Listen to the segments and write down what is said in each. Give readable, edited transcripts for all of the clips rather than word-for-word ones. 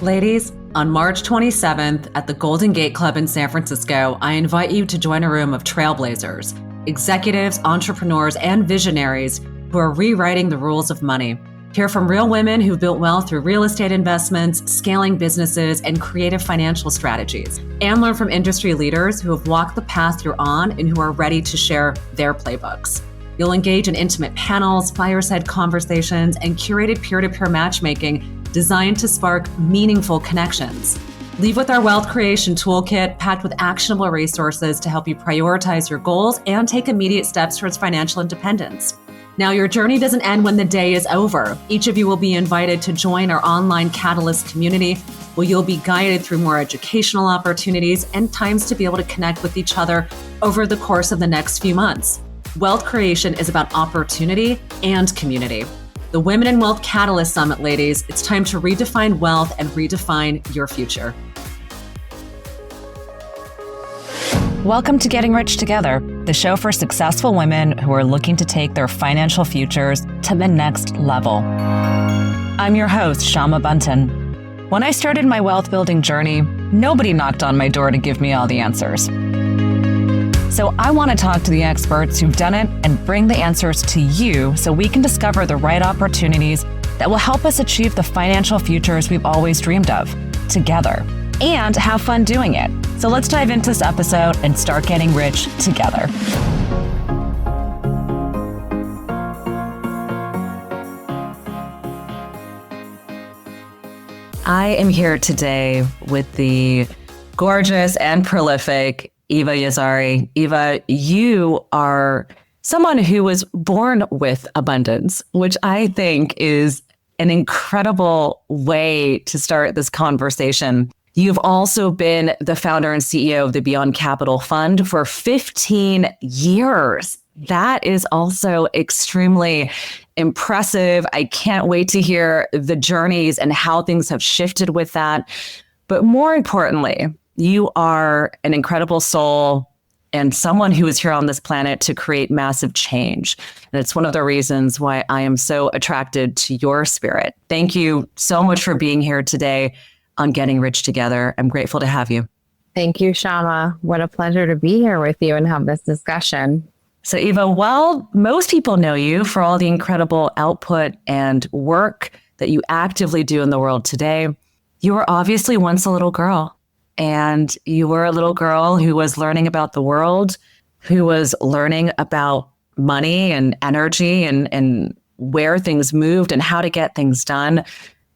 Ladies, on March 27th at the Golden Gate Club in San Francisco, I invite you to join a room of trailblazers, executives, entrepreneurs, and visionaries who are rewriting the rules of money. Hear from real women who've built wealth through real estate investments, scaling businesses, and creative financial strategies. And learn from industry leaders who have walked the path you're on and who are ready to share their playbooks. You'll engage in intimate panels, fireside conversations, and curated peer-to-peer matchmaking designed to spark meaningful connections. Leave with our wealth creation toolkit packed with actionable resources to help you prioritize your goals and take immediate steps towards financial independence. Now, your journey doesn't end when the day is over. Each of you will be invited to join our online Catalyst community, where you'll be guided through more educational opportunities and times to be able to connect with each other over the course of the next few months. Wealth creation is about opportunity and community. The Women in Wealth Catalyst Summit, ladies. It's time to redefine wealth and redefine your future. Welcome to Getting Rich Together, the show for successful women who are looking to take their financial futures to the next level. I'm your host, Shama Bunton. When I started my wealth building journey, nobody knocked on my door to give me all the answers. So I want to talk to the experts who've done it and bring the answers to you so we can discover the right opportunities that will help us achieve the financial futures we've always dreamed of together and have fun doing it. So let's dive into this episode and start getting rich together. I am here today with the gorgeous and prolific Eva Yazzari. Eva, you are someone who was born with abundance, which I think is an incredible way to start this conversation. You've also been the founder and CEO of the Beyond Capital Fund for 15 years. That is also extremely impressive. I can't wait to hear the journeys and how things have shifted with that. But more importantly, you are an incredible soul and someone who is here on this planet to create massive change. And it's one of the reasons why I am so attracted to your spirit. Thank you so much for being here today on Getting Rich Together. I'm grateful to have you. Thank you, Shama. What a pleasure to be here with you and have this discussion. So Eva, while most people know you for all the incredible output and work that you actively do in the world today, you were obviously once a little girl. And you were a little girl who was learning about the world, who was learning about money and energy and where things moved and how to get things done.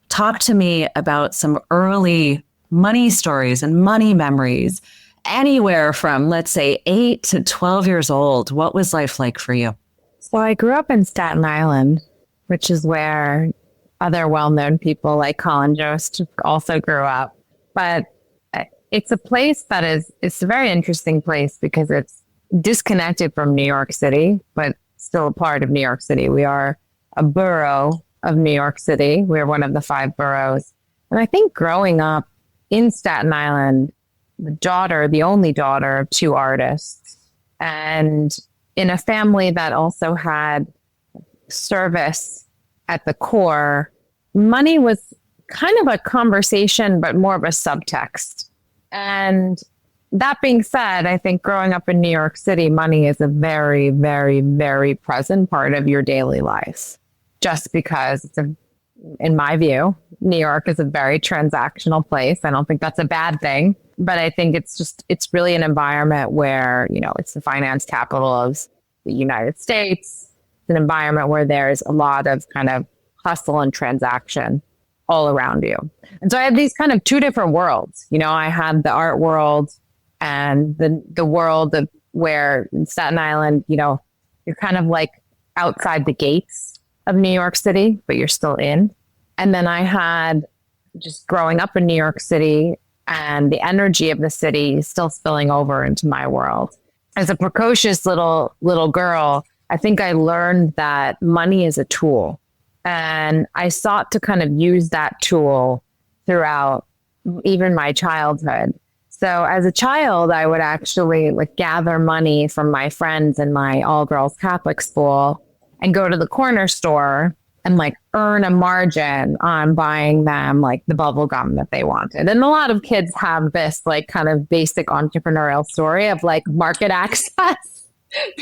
Talk to me about some early money stories and money memories, anywhere from, let's say, 8 to 12 years old. What was life like for you? So I grew up in Staten Island, which is where other well-known people like Colin Jost also grew up. But it's a place that it's a very interesting place because it's disconnected from New York City, but still a part of New York City. We are a borough of New York City. We're one of the 5 boroughs. And I think growing up in Staten Island, the only daughter of 2 artists, and in a family that also had service at the core, money was kind of a conversation, but more of a subtext. And that being said, I think growing up in New York City, money is a very, very, very present part of your daily life. Just because, in my view, New York is a very transactional place. I don't think that's a bad thing, but I think it's really an environment where, it's the finance capital of the United States. It's an environment where there's a lot of kind of hustle and transaction all around you. And so I had these kind of 2 different worlds. I had the art world and the world of where in Staten Island, you're kind of like outside the gates of New York City, but you're still in. And then I had just growing up in New York City and the energy of the city still spilling over into my world. As a precocious little girl, I think I learned that money is a tool. And I sought to kind of use that tool throughout even my childhood. So as a child, I would actually gather money from my friends in my all-girls Catholic school and go to the corner store and like earn a margin on buying them like the bubble gum that they wanted. And a lot of kids have this like kind of basic entrepreneurial story of like market access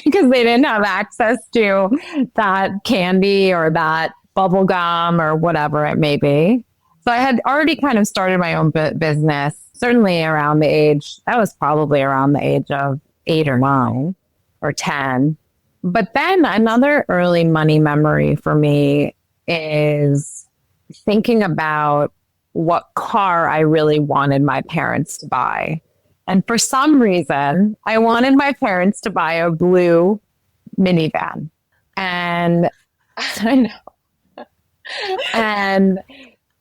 because they didn't have access to that candy or that bubble gum or whatever it may be. So I had already kind of started my own business, certainly around the age, that was probably around the age of 8 or 9 or 10. But then another early money memory for me is thinking about what car I really wanted my parents to buy. And for some reason, I wanted my parents to buy a blue minivan. And I know. And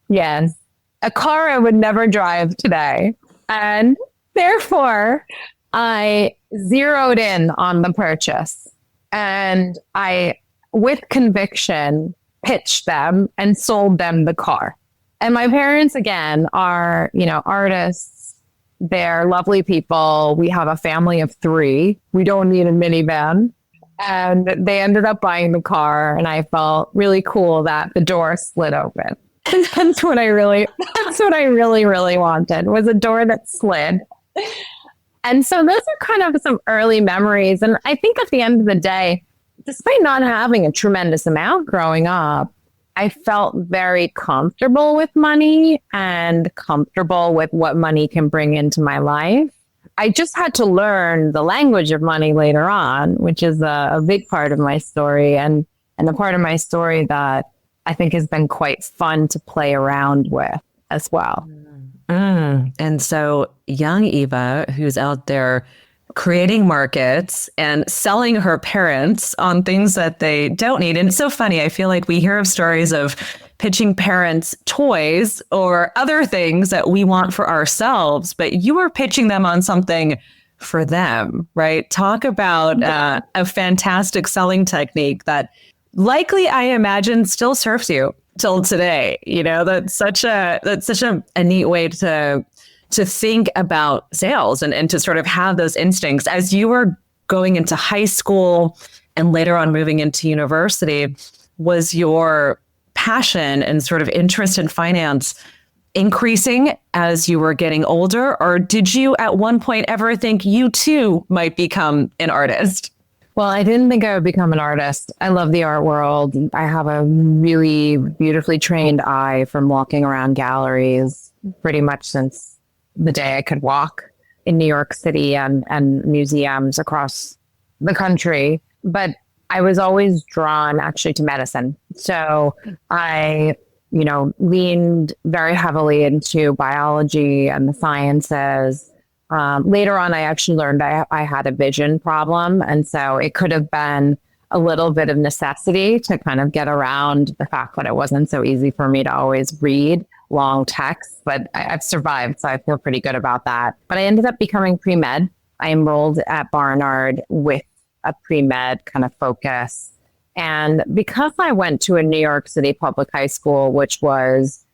yes, a car I would never drive today. And therefore, I zeroed in on the purchase. And I, with conviction, pitched them and sold them the car. And my parents, again, are, artists. They're lovely people. We have a family of 3. We don't need a minivan. And they ended up buying the car. And I felt really cool that the door slid open. And that's what I really, really wanted, was a door that slid. And so those are kind of some early memories. And I think at the end of the day, despite not having a tremendous amount growing up, I felt very comfortable with money and comfortable with what money can bring into my life. I just had to learn the language of money later on, which is a big part of my story and a part of my story that I think has been quite fun to play around with as well. And so young Eva, who's out there creating markets and selling her parents on things that they don't need. And it's so funny. I feel like we hear of stories of pitching parents toys or other things that we want for ourselves, but you were pitching them on something for them, right? Talk about a fantastic selling technique that likely, I imagine, still serves you till today. That's such a neat way to think about sales and to sort of have those instincts as you were going into high school and later on moving into university. Was your passion and sort of interest in finance increasing as you were getting older, or did you at one point ever think you too might become an artist? Well, I didn't think I would become an artist. I love the art world. I have a really beautifully trained eye from walking around galleries pretty much since the day I could walk in New York City and museums across the country. But I was always drawn actually to medicine. So I, leaned very heavily into biology and the sciences. Later on, I actually learned I had a vision problem. And so it could have been a little bit of necessity to kind of get around the fact that it wasn't so easy for me to always read long texts, but I've survived. So I feel pretty good about that. But I ended up becoming pre-med. I enrolled at Barnard with a pre-med kind of focus. And because I went to a New York City public high school, which was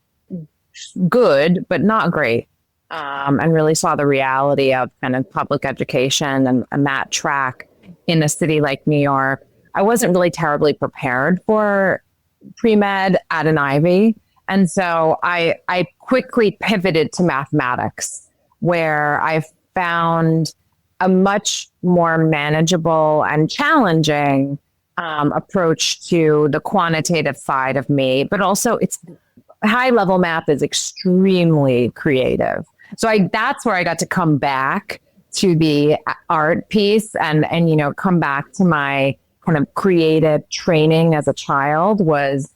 good, but not great, and really saw the reality of kind of public education and that track in a city like New York, I wasn't really terribly prepared for pre-med at an Ivy. And so I quickly pivoted to mathematics, where I found a much more manageable and challenging approach to the quantitative side of me, but also it's high level math is extremely creative. So that's where I got to come back to the art piece and come back to my kind of creative training as a child. Was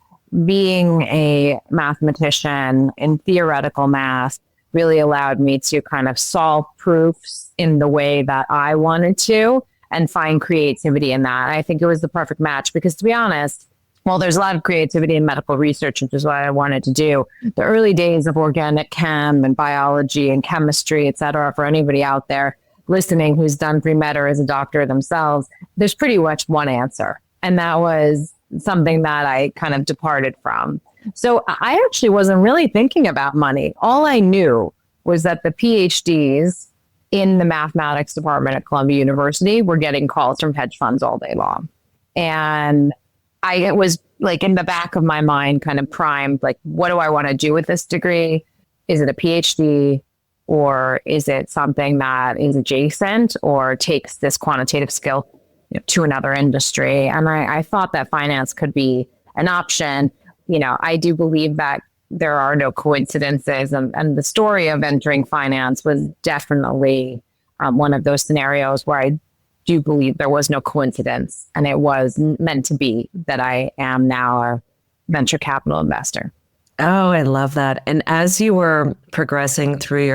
being a mathematician in theoretical math really allowed me to kind of solve proofs in the way that I wanted to and find creativity in that. I think it was the perfect match because, to be honest, well, there's a lot of creativity in medical research, which is what I wanted to do. The early days of organic chem and biology and chemistry, et cetera, for anybody out there listening who's done pre-med or is a doctor themselves, there's pretty much one answer. And that was something that I kind of departed from. So I actually wasn't really thinking about money. All I knew was that the PhDs in the mathematics department at Columbia University were getting calls from hedge funds all day long. And I was like in the back of my mind, kind of primed, like, what do I want to do with this degree? Is it a PhD, or is it something that is adjacent or takes this quantitative skill to another industry? And I thought that finance could be an option. I do believe that there are no coincidences, and the story of entering finance was definitely one of those scenarios where I do believe there was no coincidence, and it was meant to be that I am now a venture capital investor. Oh, I love that. And as you were progressing through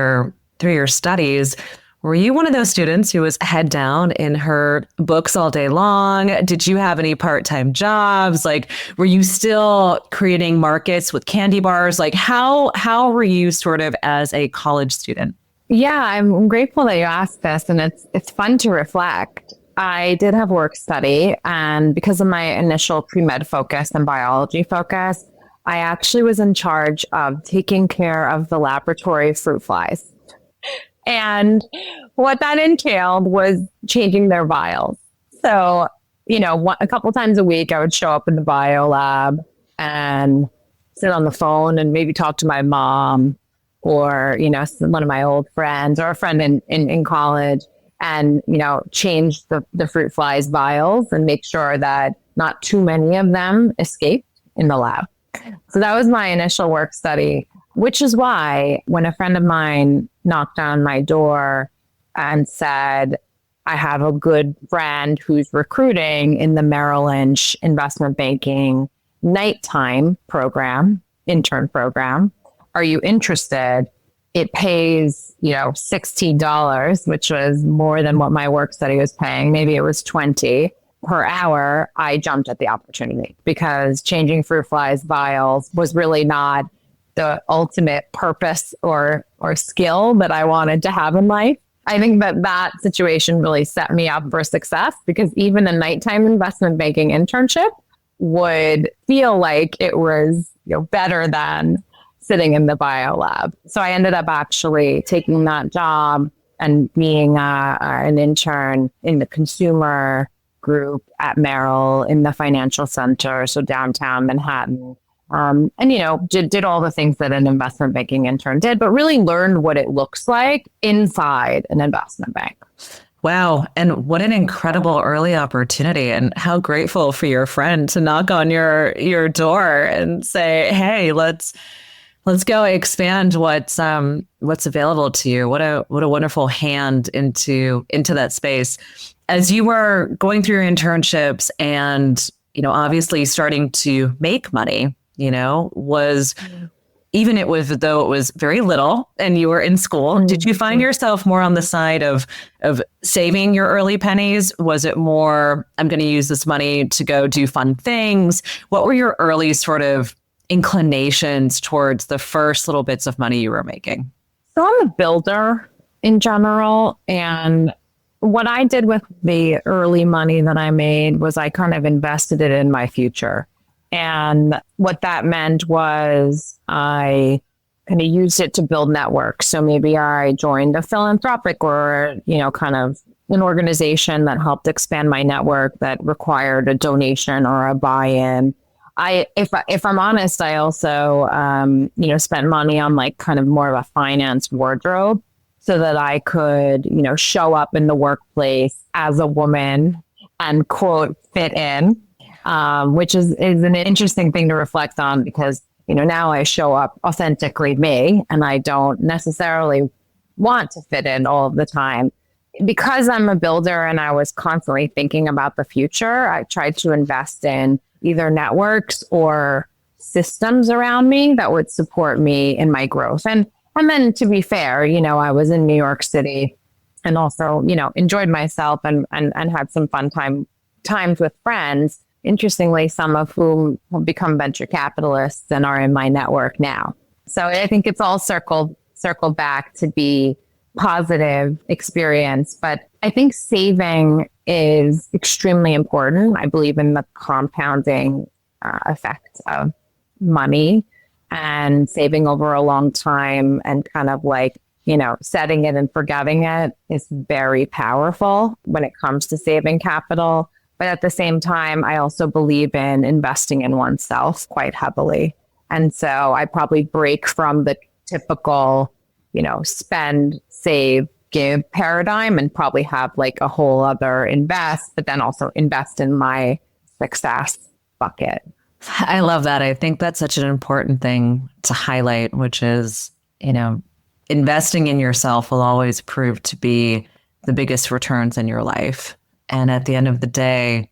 your studies, were you one of those students who was head down in her books all day long? Did you have any part-time jobs? Like, were you still creating markets with candy bars? Like, how were you sort of as a college student? Yeah, I'm grateful that you asked this, and it's fun to reflect. I did have work study, and because of my initial pre-med focus and biology focus, I actually was in charge of taking care of the laboratory fruit flies. And what that entailed was changing their vials. So, a couple times a week, I would show up in the bio lab and sit on the phone and maybe talk to my mom or, one of my old friends or a friend in college and, change the fruit flies vials and make sure that not too many of them escaped in the lab. So that was my initial work study, which is why when a friend of mine knocked on my door and said, I have a good friend who's recruiting in the Merrill Lynch investment banking nighttime program, intern program. Are you interested? It pays, $60, which was more than what my work study was paying. Maybe it was $20 per hour. I jumped at the opportunity because changing fruit flies vials was really not the ultimate purpose or skill that I wanted to have in life. I think that situation really set me up for success because even a nighttime investment banking internship would feel like it was better than sitting in the bio lab. So I ended up actually taking that job and being an intern in the consumer group at Merrill in the financial center, so downtown Manhattan. And, did all the things that an investment banking intern did, but really learned what it looks like inside an investment bank. Wow. And what an incredible early opportunity, and how grateful for your friend to knock on your door and say, hey, let's go expand what's available to you. What a wonderful hand into that space. As you were going through your internships and, obviously starting to make money, was though it was very little and you were in school, did you find yourself more on the side of saving your early pennies? Was it more, I'm going to use this money to go do fun things? What were your early sort of inclinations towards the first little bits of money you were making? So I'm a builder in general. And what I did with the early money that I made was I kind of invested it in my future. And what that meant was I kind of used it to build networks. So maybe I joined a philanthropic or, kind of an organization that helped expand my network that required a donation or a buy-in. If I'm honest, I also, spent money on like kind of more of a finance wardrobe so that I could, show up in the workplace as a woman and quote, fit in. Which is an interesting thing to reflect on because, now I show up authentically me and I don't necessarily want to fit in all of the time. Because I'm a builder and I was constantly thinking about the future, I tried to invest in either networks or systems around me that would support me in my growth. And then to be fair, I was in New York City and also, enjoyed myself and had some fun times with friends. Interestingly, some of whom have become venture capitalists and are in my network now. So I think it's all circled back to be positive experience. But I think saving is extremely important. I believe in the compounding effect of money and saving over a long time and kind of like, setting it and forgetting it is very powerful when it comes to saving capital. But at the same time, I also believe in investing in oneself quite heavily. And so I probably break from the typical, spend, save, give paradigm and probably have like a whole other invest, but then also invest in my success bucket. I love that. I think that's such an important thing to highlight, which is, investing in yourself will always prove to be the biggest returns in your life. And at the end of the day,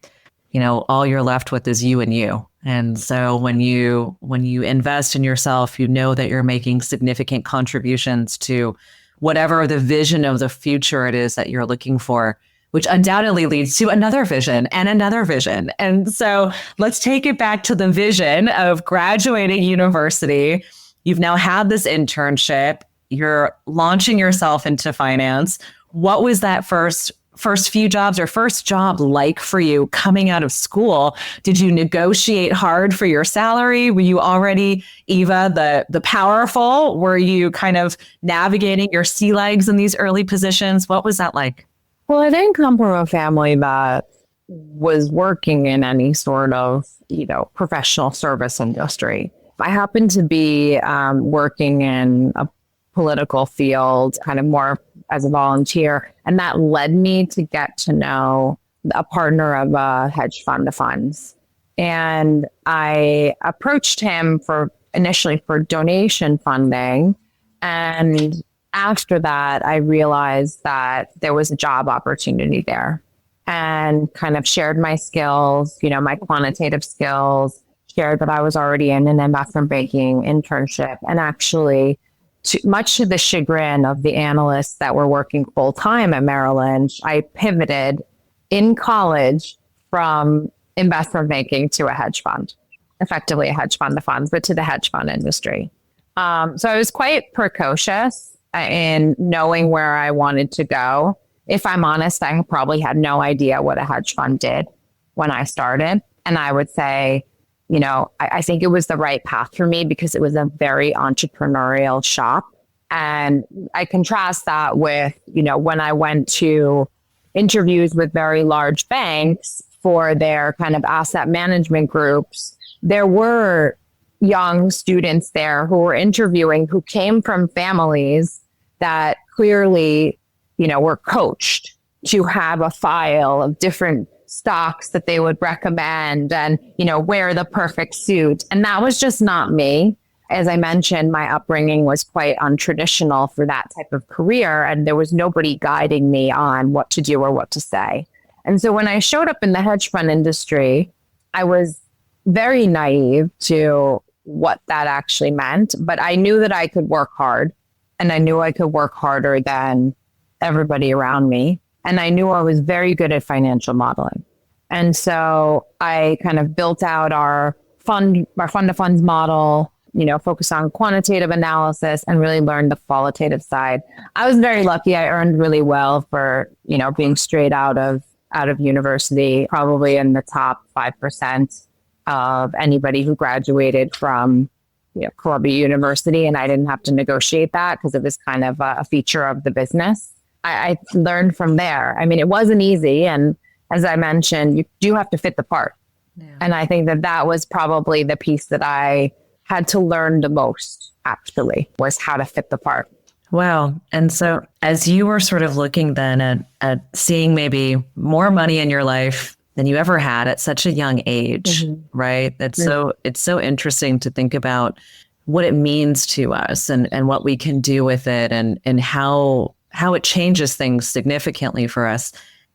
all you're left with is you and you. And so when you invest in yourself, you know that you're making significant contributions to whatever the vision of the future it is that you're looking for, which undoubtedly leads to another vision and another vision. And so let's take it back to the vision of graduating university. You've now had this internship. You're launching yourself into finance. What was that first few jobs or first job like for you coming out of school? Did you negotiate hard for your salary? Were you already, Eva, the powerful? Were you kind of navigating your sea legs in these early positions? What was that like? Well, I didn't come from a family that was working in any sort of, professional service industry. I happened to be working in a political field, kind of more as a volunteer. And that led me to get to know a partner of a hedge fund of funds. And I approached him initially for donation funding. And after that, I realized that there was a job opportunity there and kind of shared my skills, my quantitative skills, shared that I was already in an investment banking internship, and actually much to the chagrin of the analysts that were working full time at Merrill Lynch, I pivoted in college from investment banking to a hedge fund, effectively a hedge fund of funds, but to the hedge fund industry. So I was quite precocious in knowing where I wanted to go. If I'm honest, I probably had no idea what a hedge fund did when I started. And I would say, I think it was the right path for me because it was a very entrepreneurial shop. And I contrast that with, when I went to interviews with very large banks for their kind of asset management groups, there were young students there who were interviewing who came from families that clearly, were coached to have a file of different stocks that they would recommend and, wear the perfect suit. And that was just not me. As I mentioned, my upbringing was quite untraditional for that type of career. And there was nobody guiding me on what to do or what to say. And so when I showed up in the hedge fund industry, I was very naive to what that actually meant. But I knew that I could work hard, and I knew I could work harder than everybody around me. And I knew I was very good at financial modeling. And so I kind of built out our fund of funds model, focused on quantitative analysis and really learned the qualitative side. I was very lucky. I earned really well for, being straight out of university, probably in the top 5% of anybody who graduated from Columbia University. And I didn't have to negotiate that because it was kind of a feature of the business. I learned from there. I mean, it wasn't easy. And as I mentioned, you do have to fit the part. Yeah. And I think that was probably the piece that I had to learn the most, actually, was how to fit the part. Wow. And so as you were sort of looking then at seeing maybe more money in your life than you ever had at such a young age, right? It's so interesting to think about what it means to us and what we can do with it and how it changes things significantly for us.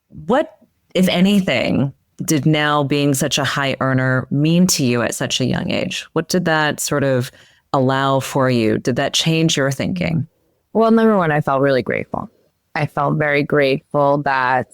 What, if anything, did now being such a high earner mean to you at such a young age? What did that sort of allow for you? Did that change your thinking? Well, number one, I felt really grateful. I felt very grateful that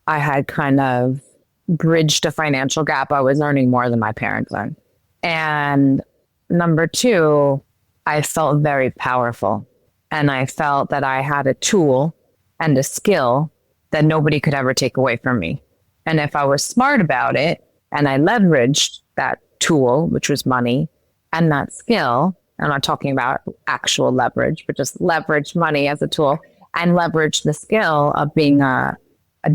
I had kind of bridged a financial gap. I was earning more than my parents earned. And number two, I felt very powerful. And I felt that I had a tool and a skill that nobody could ever take away from me. And if I was smart about it and I leveraged that tool, which was money, and that skill, I'm not talking about actual leverage, but just leverage money as a tool and leverage the skill of being a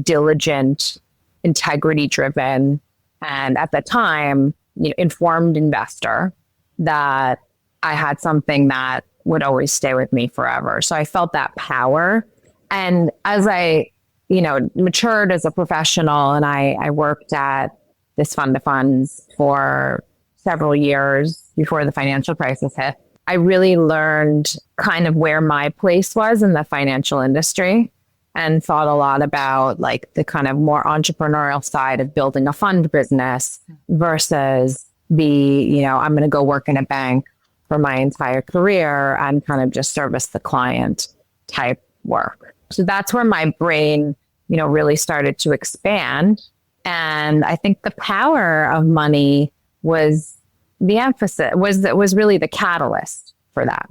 diligent integrity driven, and at the time, informed investor, that I had something that would always stay with me forever. So I felt that power. And as I, matured as a professional, and I worked at this fund of funds for several years before the financial crisis hit, I really learned kind of where my place was in the financial industry, and thought a lot about like the kind of more entrepreneurial side of building a fund business versus I'm going to go work in a bank for my entire career and kind of just service the client type work. So that's where my brain, really started to expand. And I think the power of money was the emphasis, was really the catalyst for that.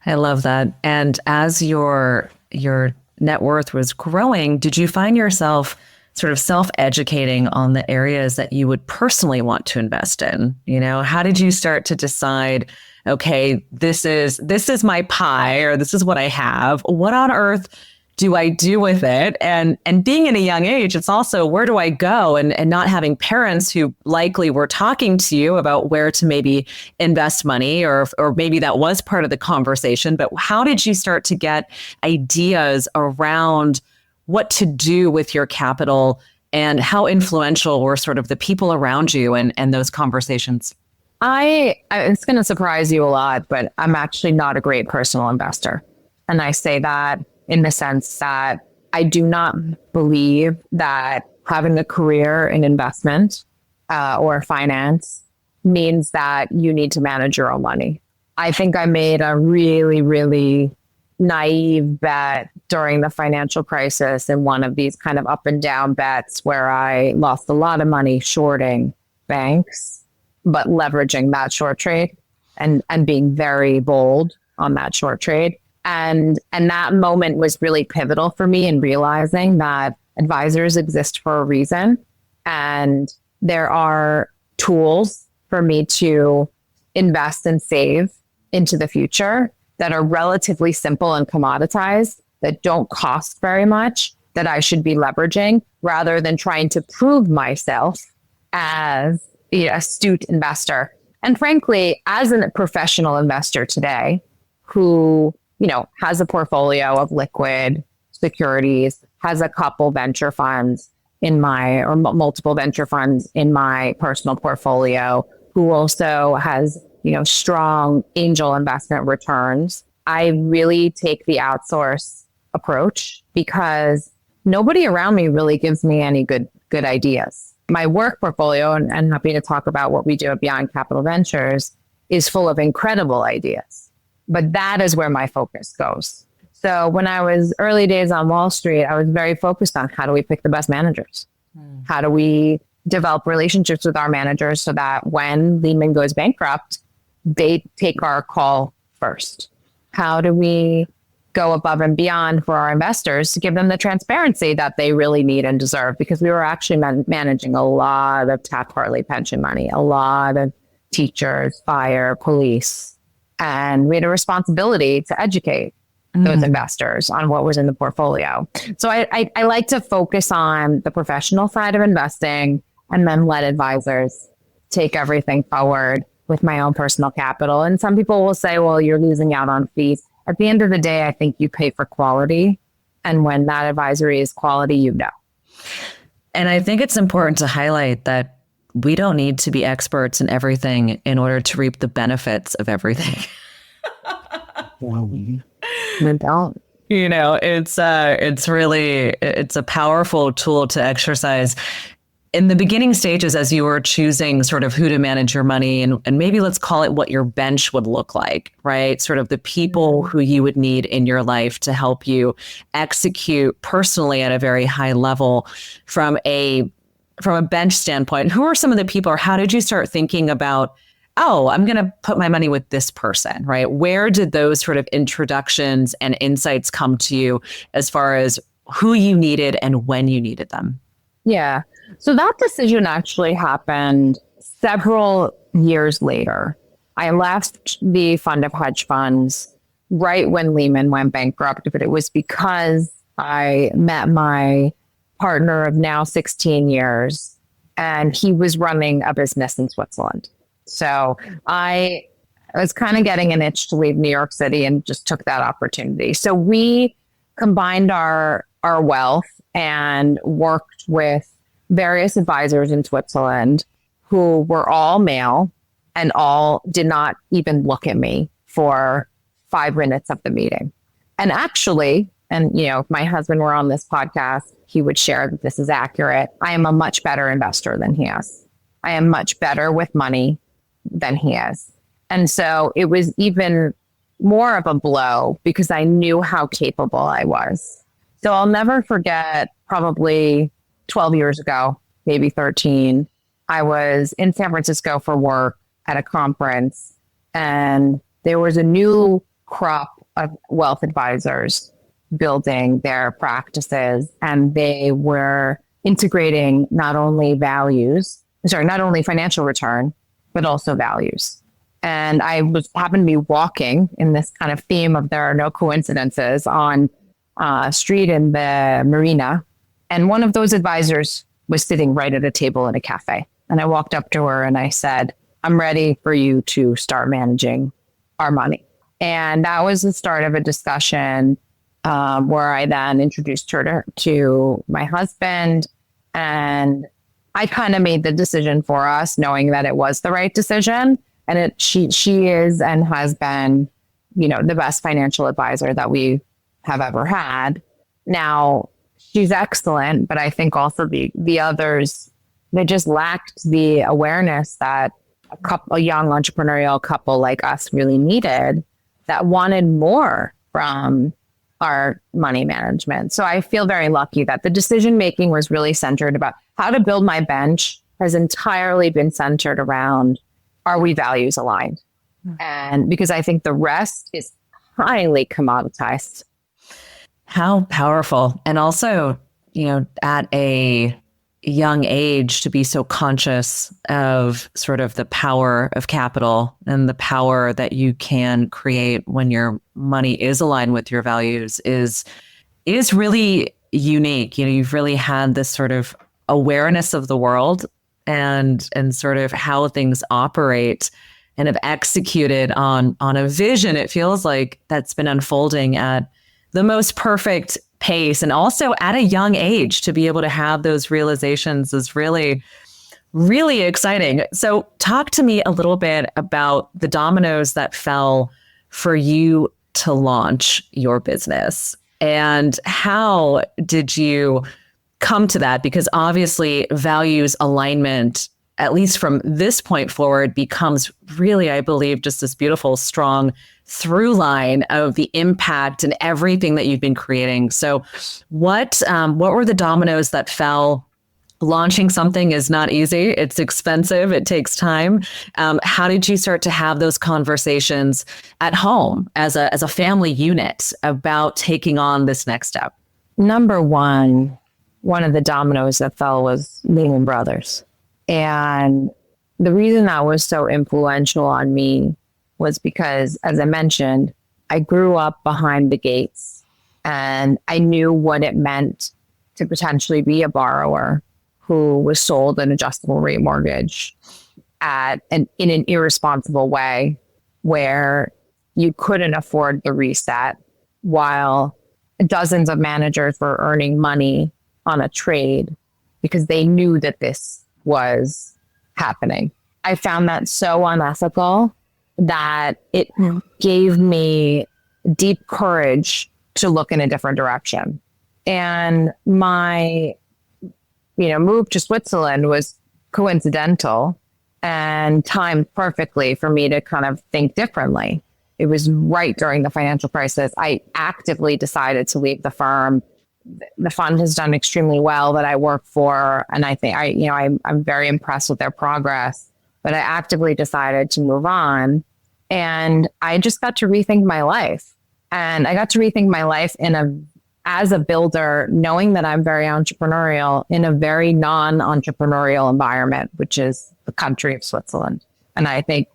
I love that. And as your net worth was growing, did you find yourself sort of self-educating on the areas that you would personally want to invest in? How did you start to decide, okay, this is my pie, or this is what I have. What on earth do I do with it? And being at a young age, it's also, where do I go? And not having parents who likely were talking to you about where to maybe invest money, or maybe that was part of the conversation. But how did you start to get ideas around what to do with your capital, and how influential were sort of the people around you and those conversations? It's going to surprise you a lot, but I'm actually not a great personal investor. And I say that in the sense that I do not believe that having a career in investment or finance means that you need to manage your own money. I think I made a really, really naive bet during the financial crisis, in one of these kind of up and down bets where I lost a lot of money shorting banks, but leveraging that short trade and being very bold on that short trade. And that moment was really pivotal for me in realizing that advisors exist for a reason. And there are tools for me to invest and save into the future that are relatively simple and commoditized, that don't cost very much, that I should be leveraging, rather than trying to prove myself as an astute investor. And frankly, as a professional investor today, who has a portfolio of liquid securities, has a couple venture funds or multiple venture funds in my personal portfolio, who also has, strong angel investment returns, I really take the outsource approach, because nobody around me really gives me any good ideas. My work portfolio, and I'm happy to talk about what we do at Beyond Capital Ventures, is full of incredible ideas. But that is where my focus goes. So when I was early days on Wall Street, I was very focused on how do we pick the best managers? How do we develop relationships with our managers so that when Lehman goes bankrupt, they take our call first? How do we go above and beyond for our investors to give them the transparency that they really need and deserve? Because we were actually managing a lot of Taft-Hartley pension money, a lot of teachers, fire, police. And we had a responsibility to educate those investors on what was in the portfolio. So I like to focus on the professional side of investing, and then let advisors take everything forward with my own personal capital. And some people will say, well, you're losing out on fees. At the end of the day, I think you pay for quality. And when that advisory is quality, And I think it's important to highlight that we don't need to be experts in everything in order to reap the benefits of everything. We don't. It's a powerful tool to exercise in the beginning stages as you were choosing sort of who to manage your money, and maybe let's call it what your bench would look like, right? Sort of the people who you would need in your life to help you execute personally at a very high level. From a bench standpoint, who are some of the people, or how did you start thinking about, I'm going to put my money with this person, right? Where did those sort of introductions and insights come to you as far as who you needed and when you needed them? Yeah. So that decision actually happened several years later. I left the fund of hedge funds right when Lehman went bankrupt, but it was because I met my partner of now 16 years, and he was running a business in Switzerland. So I was kind of getting an itch to leave New York City and just took that opportunity. So we combined our wealth and worked with various advisors in Switzerland who were all male and all did not even look at me for 5 minutes of the meeting. And actually, and if my husband were on this podcast, he would share that this is accurate. I am a much better investor than he is. I am much better with money than he is. And so it was even more of a blow because I knew how capable I was. So I'll never forget, probably 12 years ago, maybe 13, I was in San Francisco for work at a conference, and there was a new crop of wealth advisors building their practices, and they were integrating not only financial return, but also values. And I happened to be walking in this kind of theme of there are no coincidences on a street in the marina. And one of those advisors was sitting right at a table in a cafe. And I walked up to her and I said, I'm ready for you to start managing our money. And that was the start of a discussion where I then introduced her to my husband. And I kind of made the decision for us, knowing that it was the right decision. And she is and has been, the best financial advisor that we have ever had. Now, she's excellent, but I think also the others, they just lacked the awareness that a young entrepreneurial couple like us really needed, that wanted more from our money management. So I feel very lucky that the decision making was really centered about how to build my bench has entirely been centered around, are we values aligned? And because I think the rest is highly commoditized. How powerful. And also, at a young age to be so conscious of sort of the power of capital and the power that you can create when your money is aligned with your values is really unique. You've really had this sort of awareness of the world and sort of how things operate, and have executed on a vision, it feels like, that's been unfolding at the most perfect pace, and also at a young age to be able to have those realizations is really, really exciting. So talk to me a little bit about the dominoes that fell for you to launch your business, and how did you come to that? Because obviously values alignment, at least from this point forward, becomes really, I believe, just this beautiful, strong through line of the impact and everything that you've been creating. So what were the dominoes that fell? Launching something is not easy. It's expensive. It takes time. How did you start to have those conversations at home as a family unit about taking on this next step? Number one of the dominoes that fell was Lehman Brothers. And the reason that was so influential on me was because, as I mentioned, I grew up behind the gates, and I knew what it meant to potentially be a borrower who was sold an adjustable rate mortgage in an irresponsible way, where you couldn't afford the reset, while dozens of managers were earning money on a trade because they knew that this was happening. I found that so unethical that it gave me deep courage to look in a different direction. And my, move to Switzerland was coincidental and timed perfectly for me to kind of think differently. It was right during the financial crisis. I actively decided to leave the firm. The fund has done extremely well that I work for, and I think I'm very impressed with their progress. But I actively decided to move on, and I just got to rethink my life. And I got to rethink my life as a builder, knowing that I'm very entrepreneurial in a very non-entrepreneurial environment, which is the country of Switzerland. And I think,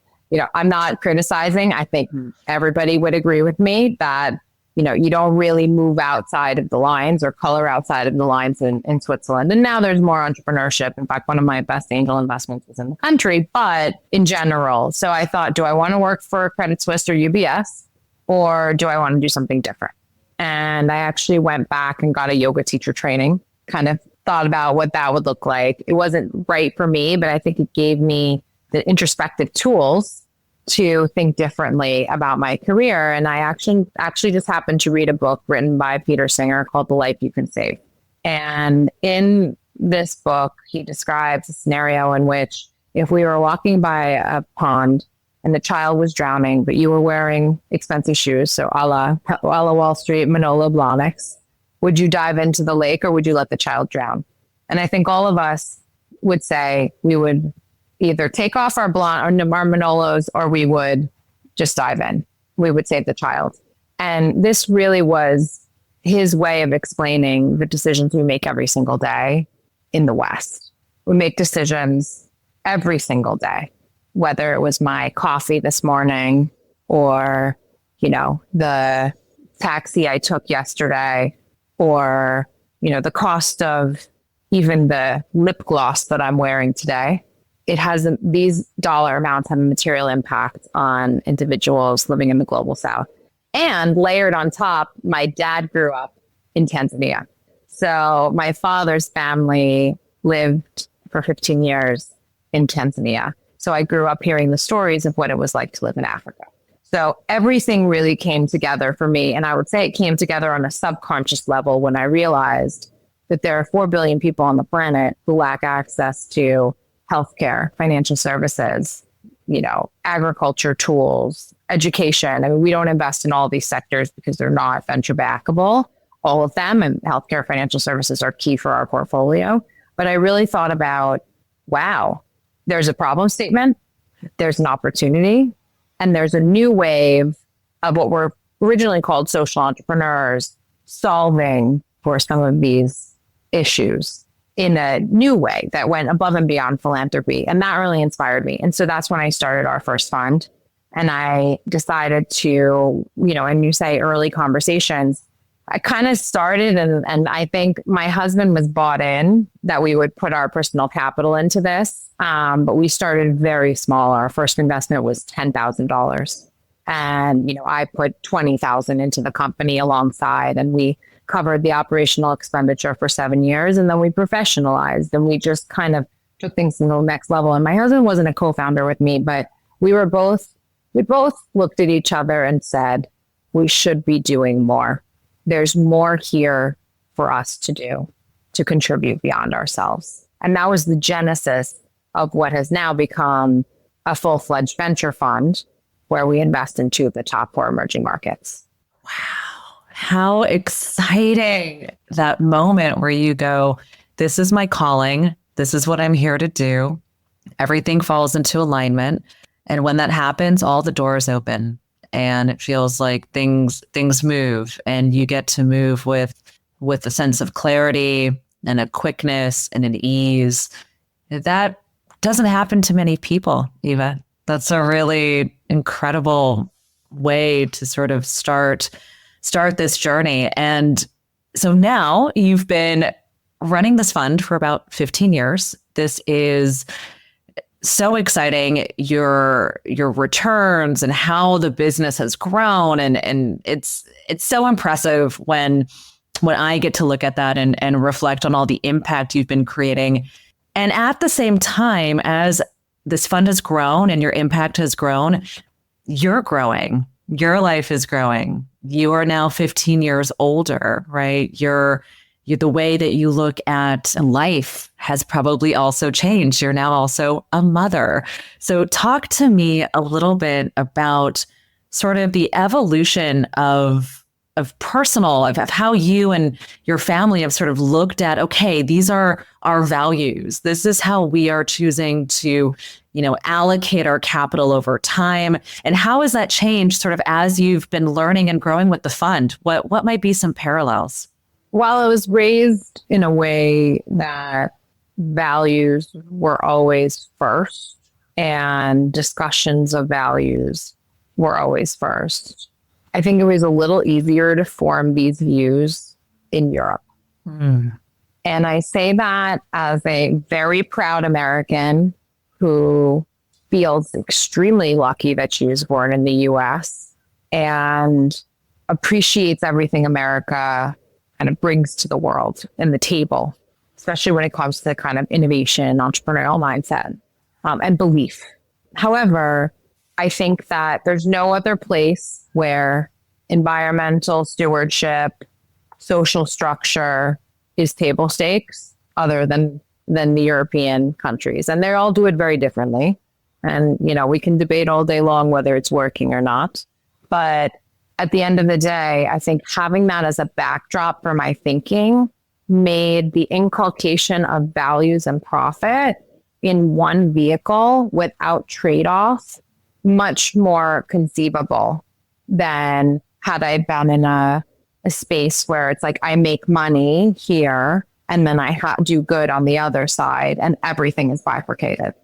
I'm not criticizing. I think everybody would agree with me that you don't really move outside of the lines or color outside of the lines in Switzerland. And now there's more entrepreneurship. In fact, one of my best angel investments is in the country, but in general. So I thought, do I want to work for Credit Suisse or UBS, or do I want to do something different? And I actually went back and got a yoga teacher training, kind of thought about what that would look like. It wasn't right for me, but I think it gave me the introspective tools to think differently about my career. And I actually just happened to read a book written by Peter Singer called The Life You Can Save. And in this book, he describes a scenario in which if we were walking by a pond and the child was drowning, but you were wearing expensive shoes, so a la Wall Street, Manolo Blahniks, would you dive into the lake or would you let the child drown? And I think all of us would say we would either take off our blonde or our Manolos, or we would just dive in. We would save the child. And this really was his way of explaining the decisions we make every single day in the West. We make decisions every single day, whether it was my coffee this morning or, the taxi I took yesterday, or, the cost of even the lip gloss that I'm wearing today. It has these dollar amounts have a material impact on individuals living in the global South. And layered on top, my dad grew up in Tanzania. So my father's family lived for 15 years in Tanzania. So I grew up hearing the stories of what it was like to live in Africa. So everything really came together for me. And I would say it came together on a subconscious level when I realized that there are 4 billion people on the planet who lack access to healthcare, financial services, agriculture tools, education. I mean, we don't invest in all these sectors because they're not venture backable, all of them. And healthcare, financial services are key for our portfolio. But I really thought about, wow, there's a problem statement, there's an opportunity, and there's a new wave of what were originally called social entrepreneurs solving for some of these issues in a new way that went above and beyond philanthropy. And that really inspired me. And so that's when I started our first fund. And I decided to, and you say early conversations, I kind of started and I think my husband was bought in that we would put our personal capital into this. But we started very small. Our first investment was $10,000. And, I put 20,000 into the company alongside, and we covered the operational expenditure for 7 years. And then we professionalized and we just kind of took things to the next level. And my husband wasn't a co-founder with me, but we both looked at each other and said, we should be doing more. There's more here for us to do to contribute beyond ourselves. And that was the genesis of what has now become a full-fledged venture fund where we invest in 2 of the top 4 emerging markets. Wow. How exciting that moment where you go, this is my calling. This is what I'm here to do. Everything falls into alignment. And when that happens, all the doors open and it feels like things move, and you get to move with a sense of clarity and a quickness and an ease. That doesn't happen to many people, Eva. That's a really incredible way to sort of start this journey. And so now you've been running this fund for about 15 years. This is so exciting. Your returns and how the business has grown. And it's so impressive when I get to look at that and reflect on all the impact you've been creating. And at the same time, as this fund has grown and your impact has grown, you're growing. Your life is growing. You are now 15 years older, right? The way that you look at life has probably also changed. You're now also a mother. So talk to me a little bit about sort of the evolution of how you and your family have sort of looked at, okay, these are our values. This is how we are choosing to, allocate our capital over time. And how has that changed sort of as you've been learning and growing with the fund? What might be some parallels? Well, I was raised in a way that values were always first and discussions of values were always first. I think it was a little easier to form these views in Europe. Mm. And I say that as a very proud American who feels extremely lucky that she was born in the US and appreciates everything America kind of brings to the world and the table, especially when it comes to kind of innovation, entrepreneurial mindset, and belief. However, I think that there's no other place where environmental stewardship, social structure is table stakes other than the European countries. And they all do it very differently. And, you know, we can debate all day long whether it's working or not. But at the end of the day, I think having that as a backdrop for my thinking made the inculcation of values and profit in one vehicle without trade-off much more conceivable than had I been in a space where it's like I make money here and then I do good on the other side and everything is bifurcated.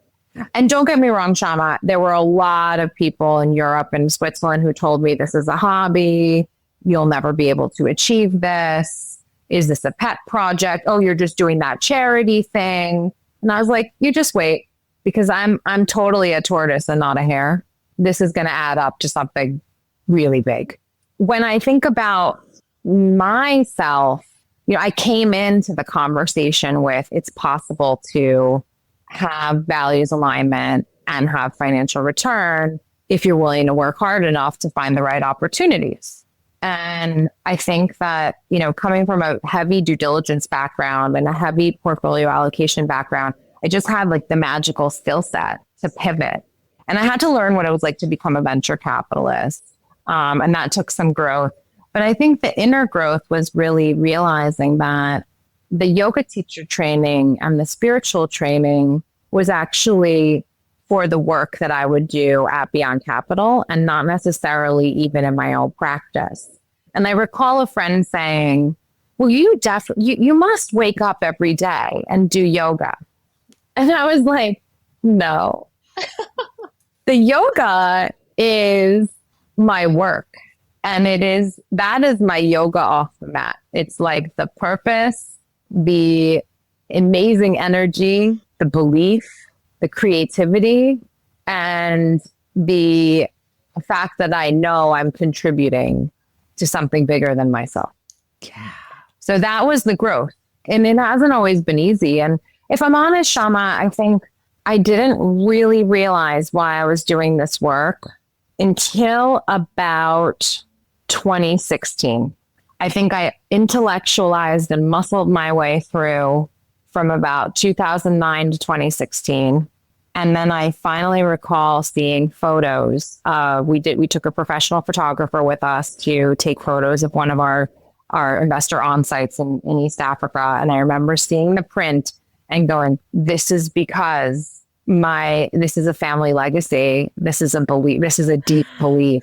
And don't get me wrong, Shama, there were a lot of people in Europe and Switzerland who told me this is a hobby. You'll never be able to achieve this. Is this a pet project? Oh, you're just doing that charity thing. And I was like, you just wait, because I'm totally a tortoise and not a hare. This is going to add up to something really big. When I think about myself, you know, I came into the conversation with it's possible to have values alignment and have financial return if you're willing to work hard enough to find the right opportunities. And I think that, you know, coming from a heavy due diligence background and a heavy portfolio allocation background, I just had like the magical skill set to pivot. And I had to learn what it was like to become a venture capitalist. And that took some growth. But I think the inner growth was really realizing that the yoga teacher training and the spiritual training was actually for the work that I would do at Beyond Capital and not necessarily even in my own practice. And I recall a friend saying, well, you must wake up every day and do yoga. And I was like, no, the yoga is my work. And that is my yoga off the mat. It's like the purpose, the amazing energy, the belief, the creativity, and the fact that I know I'm contributing to something bigger than myself. Yeah. So that was the growth. And it hasn't always been easy. And if I'm honest, Shama, I think I didn't really realize why I was doing this work until about 2016. I think I intellectualized and muscled my way through from about 2009 to 2016. And then I finally recall seeing photos. We took a professional photographer with us to take photos of one of our investor on-sites in East Africa. And I remember seeing the print and going, this is because this is a family legacy. This is a belief. This is a deep belief.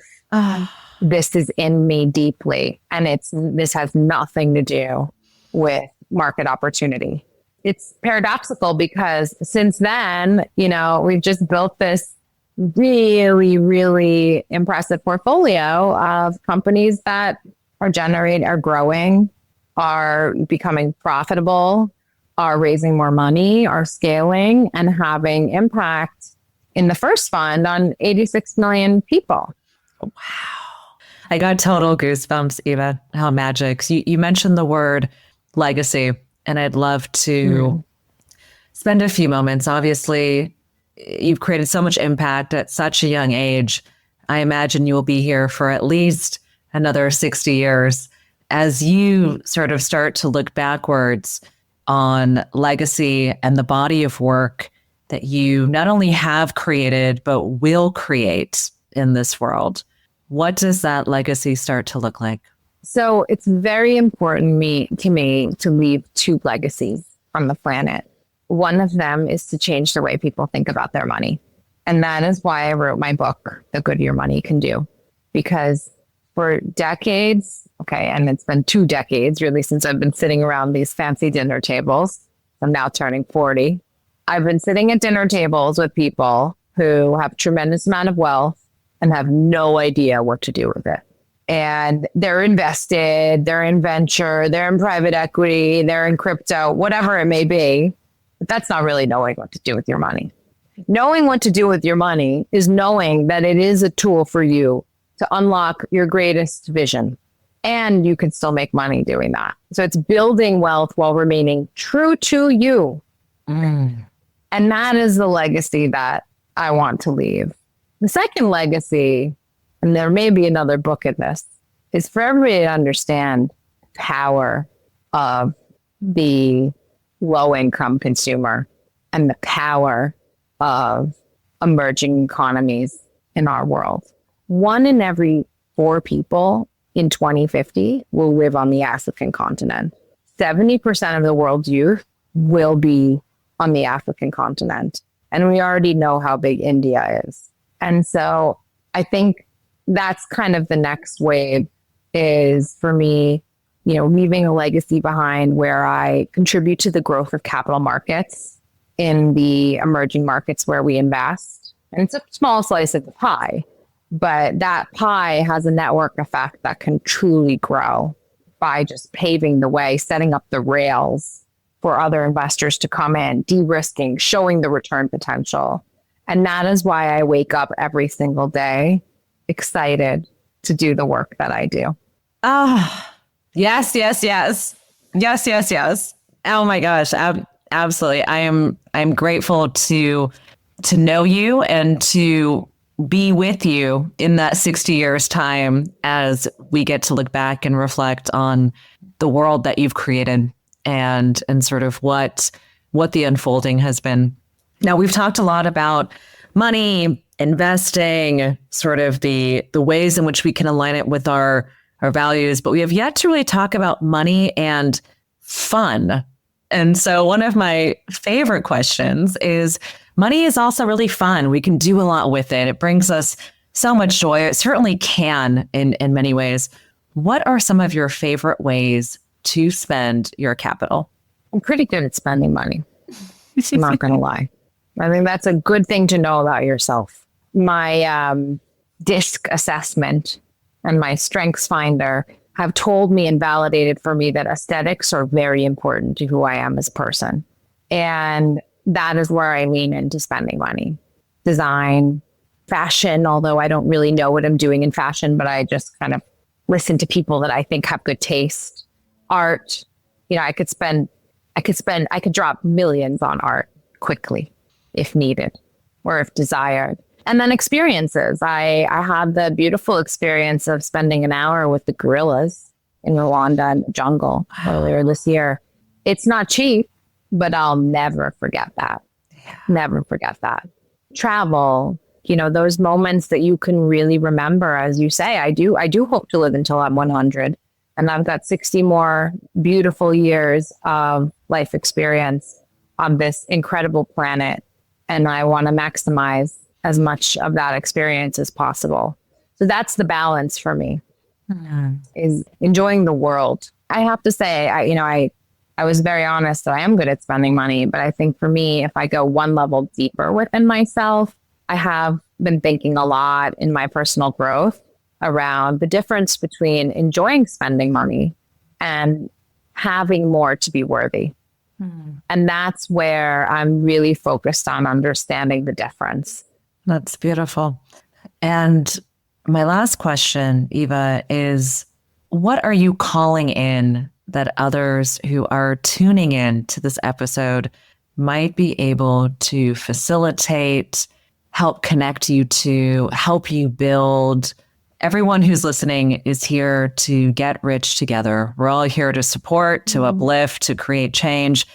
This is in me deeply. And this has nothing to do with market opportunity. It's paradoxical because since then, you know, we've just built this really, really impressive portfolio of companies that are growing, are becoming profitable, are raising more money, are scaling, and having impact in the first fund on 86 million people. Wow. I got total goosebumps, Eva. How magic. So you mentioned the word legacy, and I'd love to spend a few moments. Obviously, you've created so much impact at such a young age. I imagine you will be here for at least another 60 years. As you sort of start to look backwards on legacy and the body of work that you not only have created, but will create in this world, what does that legacy start to look like? So it's very important to me to leave two legacies from the planet. One of them is to change the way people think about their money. And that is why I wrote my book, The Good Your Money Can Do. Because for decades, and it's been 2 decades really since I've been sitting around these fancy dinner tables. I'm now turning 40. I've been sitting at dinner tables with people who have a tremendous amount of wealth and have no idea what to do with it. and they're invested, they're in venture, they're in private equity, they're in crypto, whatever it may be. But that's not really knowing what to do with your money. Knowing what to do with your money is knowing that it is a tool for you to unlock your greatest vision. And you can still make money doing that. So it's building wealth while remaining true to you. And that is the legacy that I want to leave. The second legacy, and there may be another book in this, is for everybody to understand the power of the low-income consumer and the power of emerging economies in our world. 1 in every 4 people in 2050 will live on the African continent. 70% of the world's youth will be on the African continent. And we already know how big India is. And so I think that's kind of the next wave is for me, leaving a legacy behind where I contribute to the growth of capital markets in the emerging markets where we invest. And it's a small slice of the pie, but that pie has a network effect that can truly grow by just paving the way, setting up the rails for other investors to come in, de-risking, showing the return potential. And that is why I wake up every single day excited to do the work that I do. Yes. Oh my gosh. Absolutely. I'm grateful to know you and to be with you in that 60 years time as we get to look back and reflect on the world that you've created and sort of what the unfolding has been. Now, we've talked a lot about money, investing, sort of the ways in which we can align it with our values, but we have yet to really talk about money and fun. And so one of my favorite questions is, money is also really fun. We can do a lot with it. It brings us so much joy. It certainly can in many ways. What are some of your favorite ways to spend your capital? I'm pretty good at spending money. I'm not going to lie. I think that's a good thing to know about yourself. My DISC assessment and my strengths finder have told me and validated for me that aesthetics are very important to who I am as a person. And that is where I lean into spending money. Design, fashion, although I don't really know what I'm doing in fashion, but I just kind of listen to people that I think have good taste. Art, I could drop millions on art quickly if needed or if desired. And then experiences. I had the beautiful experience of spending an hour with the gorillas in Rwanda in the jungle earlier this year. It's not cheap, but I'll never forget that. Yeah. Never forget that. Travel, those moments that you can really remember, as you say, I do hope to live until I'm 100. And I've got 60 more beautiful years of life experience on this incredible planet. And I want to maximize as much of that experience as possible. So that's the balance for me, is enjoying the world. I have to say, I was very honest that I am good at spending money, but I think for me, if I go one level deeper within myself, I have been thinking a lot in my personal growth around the difference between enjoying spending money and having more to be worthy. And that's where I'm really focused on understanding the difference. That's beautiful. And my last question, Eva, is what are you calling in that others who are tuning in to this episode might be able to facilitate, help connect you to, help you build? Everyone who's listening is here to get rich together. We're all here to support, to uplift, to create change,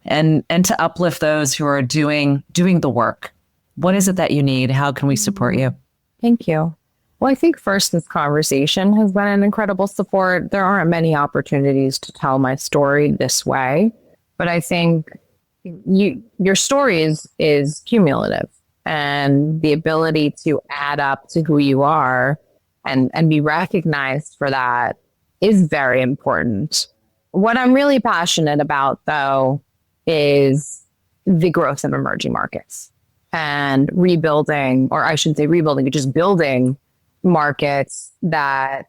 and to uplift those who are doing the work. What is it that you need? How can we support you? Thank you. Well, I think first, this conversation has been an incredible support. There aren't many opportunities to tell my story this way, but I think your story is cumulative, and the ability to add up to who you are and be recognized for that is very important. What I'm really passionate about, though, is the growth of emerging markets and rebuilding, or I shouldn't say rebuilding, but just building markets that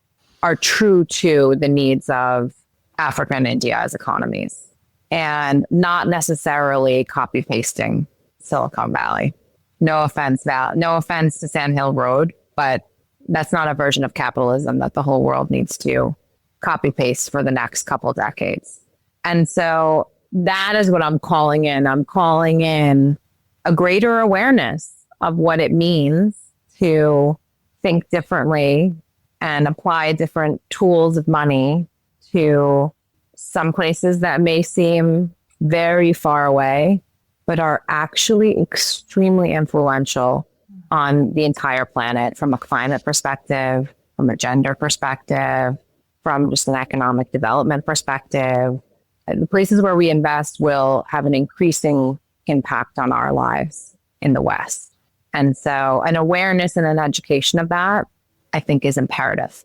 are true to the needs of Africa and India as economies, and not necessarily copy pasting Silicon Valley. No offense to Sand Hill Road, but that's not a version of capitalism that the whole world needs to copy paste for the next couple decades. And so that is what I'm calling in. I'm calling in a greater awareness of what it means to think differently and apply different tools of money to some places that may seem very far away, but are actually extremely influential on the entire planet from a climate perspective, from a gender perspective, from just an economic development perspective. The places where we invest will have an increasing impact on our lives in the West. And so an awareness and an education of that, I think, is imperative.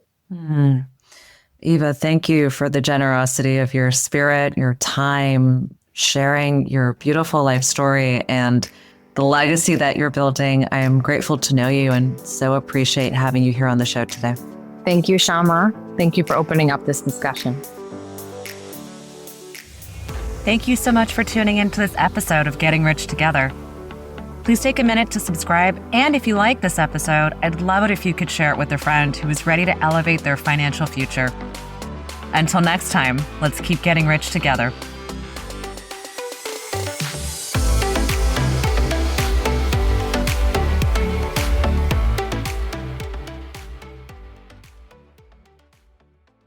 Eva, thank you for the generosity of your spirit, your time, sharing your beautiful life story and the legacy that you're building. I am grateful to know you and so appreciate having you here on the show today. Thank you, Shama. Thank you for opening up this discussion. Thank you so much for tuning into this episode of Getting Rich Together. Please take a minute to subscribe. And if you like this episode, I'd love it if you could share it with a friend who is ready to elevate their financial future. Until next time, let's keep getting rich together.